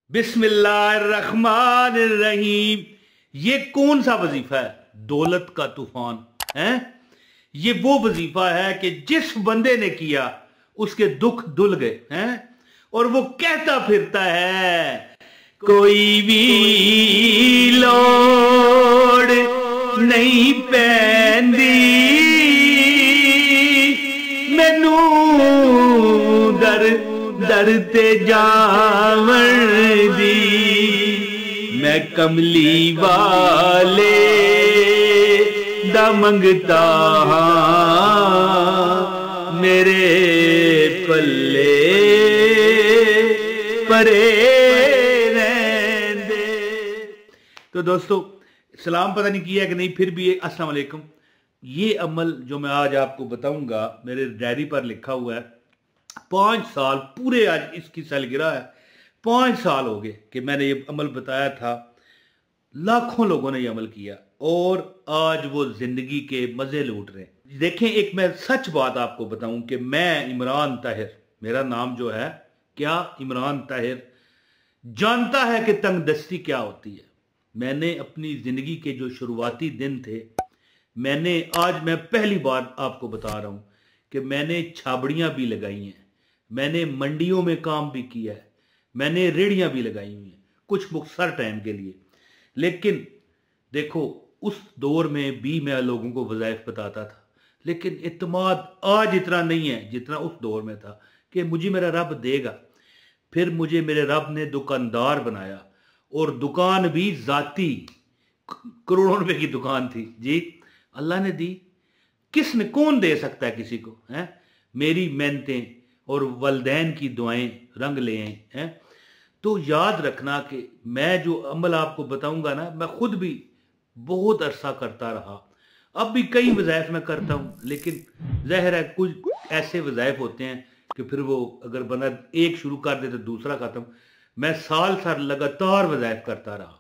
बिस्मिल्लाहिर्रहमानिर्रहीम। ये कौन सा वजीफा है? दौलत का तूफान है। ये वो वजीफा है कि जिस बंदे ने किया उसके दुख धुल गए हैं। और वो कहता फिरता है कोई भी लोड़ नहीं पैंदी मैनू दर दर ते जावन दी। मैं कमली वाले दा मंगता हाँ मेरे पल्ले परे रहंदे। तो दोस्तों सलाम पता नहीं किया कि नहीं, फिर भी अस्सलाम वालेकुम। ये अमल जो मैं आज आपको बताऊंगा मेरे डायरी पर लिखा हुआ है। 5 साल पूरे, आज इसकी सालगिरह है। 5 साल हो गए कि मैंने ये अमल बताया था। लाखों लोगों ने ये अमल किया और आज वो जिंदगी के मजे लूट रहे हैं। देखें, एक मैं सच बात आपको बताऊं कि मैं इमरान ताहिर, मेरा नाम जो है क्या, इमरान ताहिर, जानता है कि तंगदस्ती क्या होती है। मैंने अपनी जिंदगी के जो शुरुआती दिन थे, मैं पहली बार आपको बता रहा हूं कि मैंने छाबड़ियां भी लगाई हैं, मैंने मंडियों में काम भी किया है, मैंने रेड़ियां भी लगाई हुई हैं कुछ मुख्तसर टाइम के लिए। लेकिन देखो, उस दौर में भी मैं लोगों को वज़ाइफ बताता था, लेकिन इत्मीद आज इतना नहीं है जितना उस दौर में था कि मुझे मेरा रब देगा। फिर मुझे मेरे रब ने दुकानदार बनाया और दुकान भी जाती, करोड़ों रुपए की दुकान थी जी, अल्लाह ने दी। किसने, कौन दे सकता है किसी को? हैं, मेरी मेहनतें और वलदैन की दुआएं रंग ले आई हैं। तो याद रखना कि मैं जो अमल आपको बताऊंगा ना, मैं खुद भी बहुत अरसा करता रहा, अब भी कई वज़ाइफ में करता हूं। लेकिन ज़ाहिर है कुछ ऐसे वज़ाइफ होते हैं कि फिर वो अगर बंदा एक शुरू कर दे तो दूसरा खत्म। मैं साल साल लगातार वज़ाइफ करता रहा,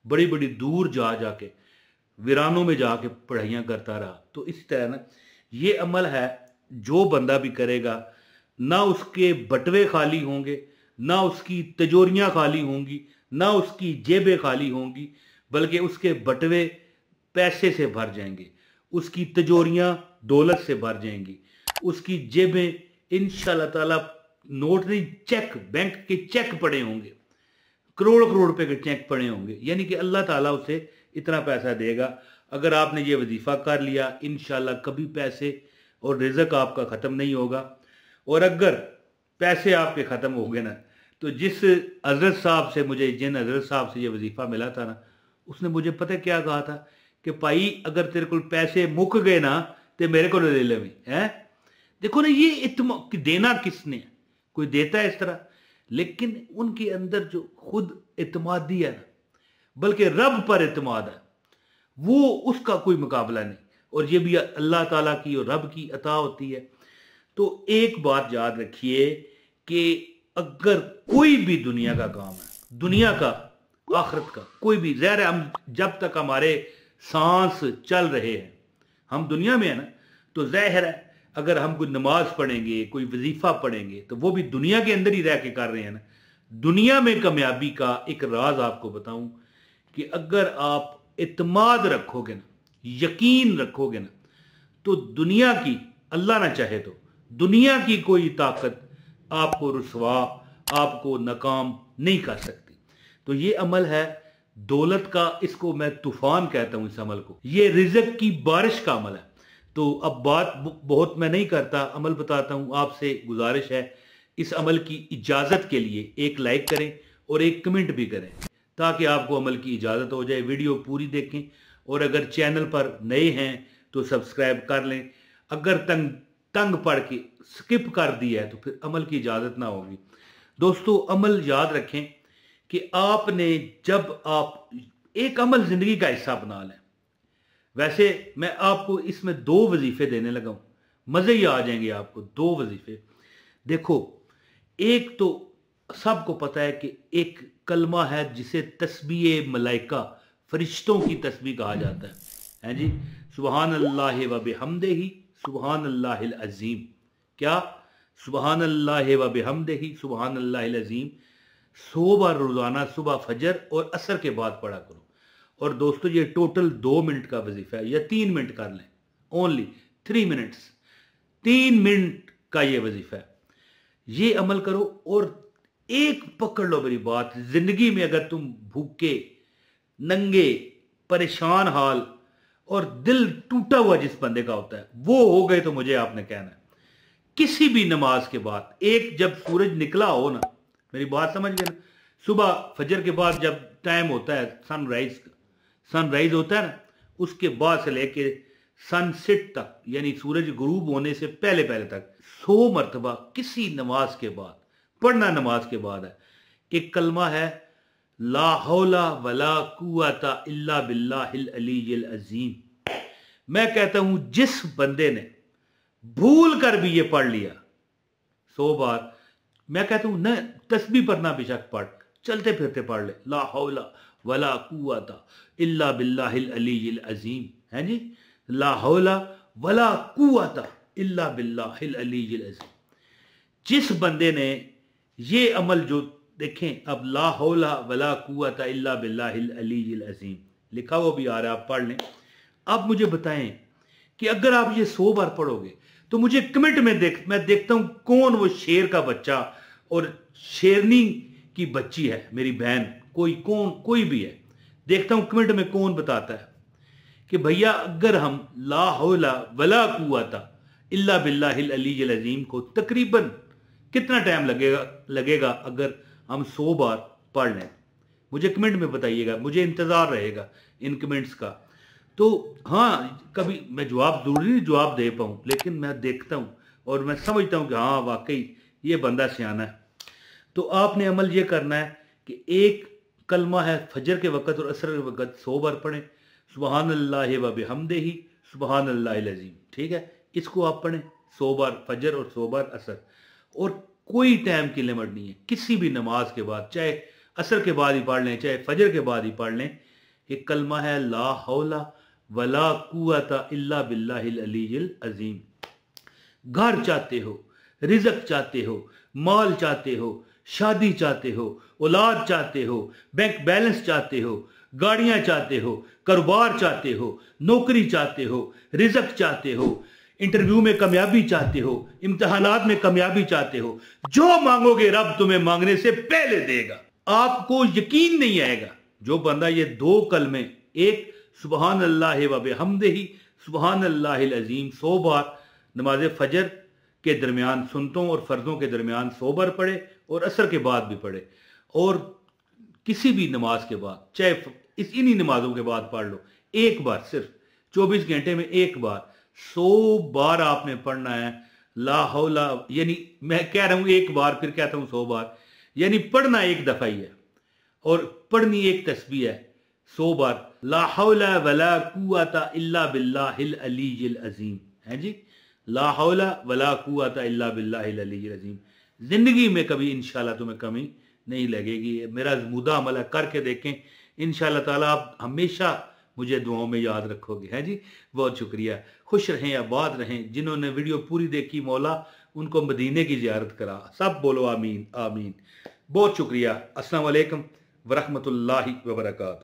बड़ी बड़ी दूर जा जाके वीरानों में जाके पढ़ाइयाँ करता रहा। तो इस तरह ना ये अमल है, जो बंदा भी करेगा ना उसके बटवे खाली होंगे, ना उसकी तिजोरियाँ खाली होंगी, ना उसकी जेबें खाली होंगी, बल्कि उसके बटवे पैसे से भर जाएंगे, उसकी तिजोरियाँ दौलत से भर जाएंगी, उसकी जेबें इंशाल्लाह ताला नोट नहीं, चेक, बैंक के चेक पड़े होंगे, करोड़ करोड़ रुपए के चेक पड़े होंगे। यानी कि अल्लाह ताला उसे इतना पैसा देगा। अगर आपने ये वजीफा कर लिया, इंशाल्लाह कभी पैसे और रिज़्क आपका ख़त्म नहीं होगा। और अगर पैसे आपके ख़त्म हो गए ना, तो जिस हज़रत साहब से जिन हज़रत साहब से ये वजीफा मिला था ना, उसने मुझे पता क्या कहा था कि भाई अगर तेरे को पैसे मुक गए ना तो मेरे को ले ले हैं। देखो ना, ये देना किसने है? कोई देता है इस तरह? लेकिन उनके अंदर जो खुद इत्मीदी है ना, बल्कि रब पर इत्मीद है, वो उसका कोई मुकाबला नहीं। और ये भी अल्लाह ताला की और रब की अता होती है। तो एक बात याद रखिए कि अगर कोई भी दुनिया का काम है, दुनिया का, आखिरत का, कोई भी, ज़ाहिर है हम जब तक हमारे सांस चल रहे हैं, हम दुनिया में है ना, तो ज़ाहिर है अगर हम कोई नमाज पढ़ेंगे, कोई वजीफा पढ़ेंगे, तो वो भी दुनिया के अंदर ही रह के कर रहे हैं ना। दुनिया में कामयाबी का एक राज आपको बताऊं कि अगर आप इत्मीद रखोगे ना, यकीन रखोगे ना, तो दुनिया की, अल्लाह ना चाहे तो दुनिया की कोई ताकत आपको रुसवा, आपको नाकाम नहीं कर सकती। तो ये अमल है दौलत का, इसको मैं तूफान कहता हूं इस अमल को। ये रिज़्क की बारिश का अमल है। तो अब बात बहुत मैं नहीं करता, अमल बताता हूं। आपसे गुजारिश है, इस अमल की इजाज़त के लिए एक लाइक करें और एक कमेंट भी करें, ताकि आपको अमल की इजाज़त हो जाए। वीडियो पूरी देखें और अगर चैनल पर नए हैं तो सब्सक्राइब कर लें। अगर तंग पड़ के स्किप कर दिया है तो फिर अमल की इजाज़त ना होगी। दोस्तों, अमल याद रखें कि आपने, जब आप एक अमल ज़िंदगी का हिस्सा बना लें, वैसे मैं आपको इसमें 2 वजीफे देने लगा हूं, मज़े ही आ जाएंगे आपको। 2 वजीफे देखो, एक तो सबको पता है कि एक कलमा है जिसे तस्बीह मलाइका, फरिश्तों की तस्बीह कहा जाता है जी। सुबहान अल्लाह व बिहम्दिही सुबहान अल्लाहिल अज़ीम। क्या? सुबहान अल्लाह व बिहम्दिही सुबहान अल्लाहिल अज़ीम। 100 बार रोजाना सुबह फजर और असर के बाद पढ़ा करो। और दोस्तों ये टोटल 2 मिनट का वजीफा है, या 3 मिनट कर लें, ओनली 3 मिनट्स, 3 मिनट का ये वजीफा है। ये अमल करो और एक पकड़ लो मेरी बात, जिंदगी में अगर तुम भूखे, नंगे, परेशान हाल और दिल टूटा हुआ जिस बंदे का होता है वो हो गए, तो मुझे आपने कहना है किसी भी नमाज के बाद, एक जब सूरज निकला हो ना, मेरी बात समझ गए ना, सुबह फजर के बाद जब टाइम होता है सनराइज होता है ना, उसके बाद से लेके सनसेट तक, यानी सूरज गुरूब होने से पहले पहले तक 100 मरतबा किसी नमाज के बाद पढ़ना। नमाज के बाद है एक कलमा है, ला हौला वला कुव्वता इल्ला बिल्लाहिल अलीय्यिल अज़ीम। मैं कहता हूं जिस बंदे ने भूल कर भी ये पढ़ लिया 100 बार, मैं कहता हूं न तस्बीह पढ़ना बेशक पढ़, चलते फिरते पढ़ ले, ला हौला वला कुव्वता इल्ला बिल्लाहिल अलीय्यिल अज़ीम, है जी, ला हौला वला कुव्वता इल्ला बिल्लाहिल अलीय्यिल अज़ीम। जिस बंदे ने ये अमल, जो देखें अब, ला हौला वला कुव्वता इल्ला बिल्लाहिल अलीय्यिल अज़ीम लिखा हुआ भी आ रहा है, आप पढ़ लें। अब मुझे बताएं कि अगर आप ये 100 बार पढ़ोगे तो मुझे कमेंट में मैं देखता हूं कौन वो शेर का बच्चा और शेरनी की बच्ची है, मेरी बहन, कोई भी है, देखता हूं कमेंट में कौन बताता है कि भैया अगर हम ला हौला वला कुव्वता इल्ला बिल्लाहिल अलीय्यिल अज़ीम को तकरीबन कितना टाइम लगेगा अगर हम 100 बार पढ़ लें, मुझे कमेंट में बताइएगा, मुझे इंतजार रहेगा इन कमेंट्स का। तो हाँ, कभी मैं जरूरी नहीं जवाब दे पाऊं, लेकिन मैं देखता हूं और मैं समझता हूं कि हाँ वाकई ये बंदा सियाना है। तो आपने अमल ये करना है कि एक कलमा है फजर के वक़्त और असर के वक़्त 100 बार पढ़ें, सुबहानल्लाहि व बिहम्दिही सुबहानल्लाहिल अज़ीम, ठीक है, इसको आप पढ़ें 100 बार फजर और 100 बार असर। और कोई टाइम की लिमिट नहीं है, किसी भी नमाज के बाद, चाहे असर के बाद ही पढ़ लें चाहे फजर के बाद ही पढ़ लें। एक कलमा है ला हौला वला कुव्वता इल्ला बिल्लाहिल अलीय्यिल अज़ीम। घर चाहते हो, रिज़्क़ चाहते हो, माल चाहते हो, शादी चाहते हो, औलाद चाहते हो, बैंक बैलेंस चाहते हो, गाड़ियां चाहते हो, कारोबार चाहते हो, नौकरी चाहते हो, रिज़्क़ चाहते हो, इंटरव्यू में कामयाबी चाहते हो, इम्तिहानात में कामयाबी चाहते हो, जो मांगोगे रब तुम्हें मांगने से पहले देगा। आपको यकीन नहीं आएगा, जो बंदा ये 2 कलमे, एक सुबहानल्लाहि व बिहम्दिही सुबहानल्लाहिल अज़ीम 100 बार नमाज फजर के दरमियान, सुन्नतों और फर्जों के दरमियान 100 बार पढ़े और असर के बाद भी पढ़े, और किसी भी नमाज के बाद, चाहे इन्हीं नमाजों के बाद पढ़ लो, एक बार, सिर्फ 24 घंटे में एक बार 100 बार आपने पढ़ना है ला हौला, यानी मैं कह रहा हूं एक बार, फिर कहता हूं 100 बार, यानी पढ़ना एक दफा ही है और पढ़नी एक तस्बीह है 100 बार, ला हौला वला कुव्वता इल्ला बिल्लाहिल अलीय्यिल अज़ीम, है जी, ला हौला वला कुव्वता इल्ला बिल्लाहिल अलीय्यिल अज़ीम। जिंदगी में कभी इंशाल्लाह तुम्हें कमी नहीं लगेगी। मेरा मुद्दा अमल है, करके देखें, इंशाल्लाह ताला आप हमेशा मुझे दुआओं में याद रखोगे, है जी। बहुत शुक्रिया, खुश रहें, आबाद रहें। जिन्होंने वीडियो पूरी देखी, मौला उनको मदीने की ज़ियारत करा, सब बोलो आमीन आमीन। बहुत शुक्रिया। अस्सलाम वालेकुम व रहमतुल्लाहि व बरकातहू।